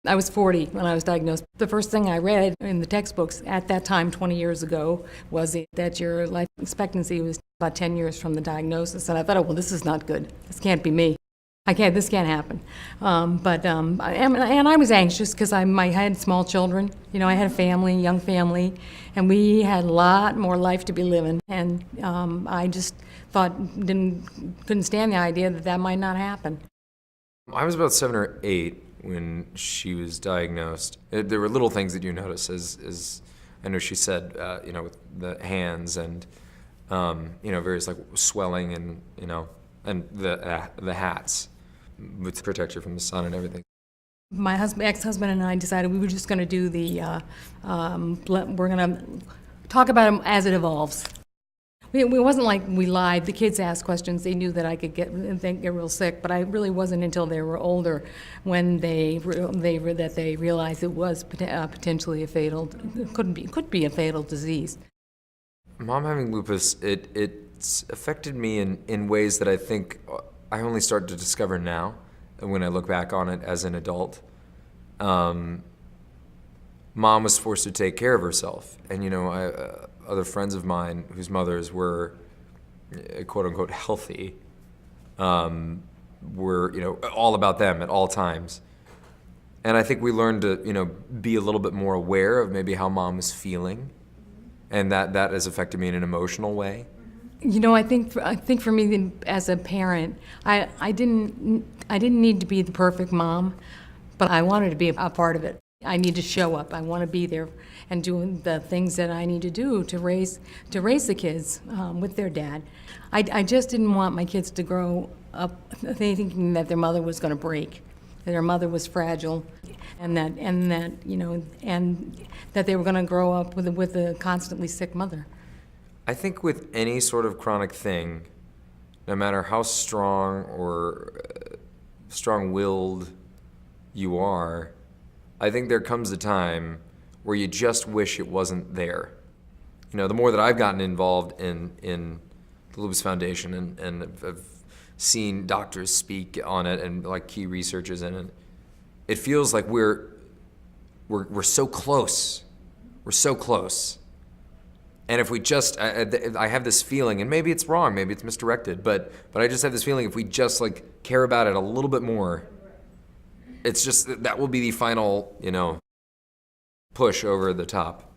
I was 40 when I was diagnosed. The first thing I read in the textbooks at that time, 20 years ago, was that your life expectancy was about 10 years from the diagnosis. And I thought, oh, well, this is not good. This can't be me. This can't happen. And I was anxious because I had small children. You know, I had a family, young family, and we had a lot more life to be living. And I just couldn't stand the idea that might not happen. I was about 7 or 8 when she was diagnosed. There were little things that you notice, as I know she said, with the hands and various like swelling and the hats with protect you from the sun and everything. My ex-husband and I decided we were just going to do we're going to talk about it as it evolves. It wasn't like we lied. The kids asked questions. They knew that I could get real sick, but I really wasn't until they were older when they realized it was potentially could be a fatal disease. Mom having lupus, it's affected me in ways that I think I only start to discover now when I look back on it as an adult. Mom was forced to take care of herself, and other friends of mine whose mothers were quote-unquote healthy were all about them at all times. And I think we learned to be a little bit more aware of maybe how Mom was feeling, and that has affected me in an emotional way. I think for me as a parent, I didn't need to be the perfect mom, but I wanted to be a part of it. I need to show up. I want to be there and doing the things that I need to do to raise the kids with their dad. I just didn't want my kids to grow up thinking that their mother was going to break, that their mother was fragile, and that they were going to grow up with a constantly sick mother. I think with any sort of chronic thing, no matter how strong or strong-willed you are, I think there comes a time where you just wish it wasn't there. The more that I've gotten involved in the Lupus Foundation and I've seen doctors speak on it and like key researchers in it, it feels like we're so close. We're so close. And if we just, I have this feeling, and maybe it's wrong, maybe it's misdirected, but I just have this feeling if we just care about it a little bit more, it's just that will be the final, push over the top.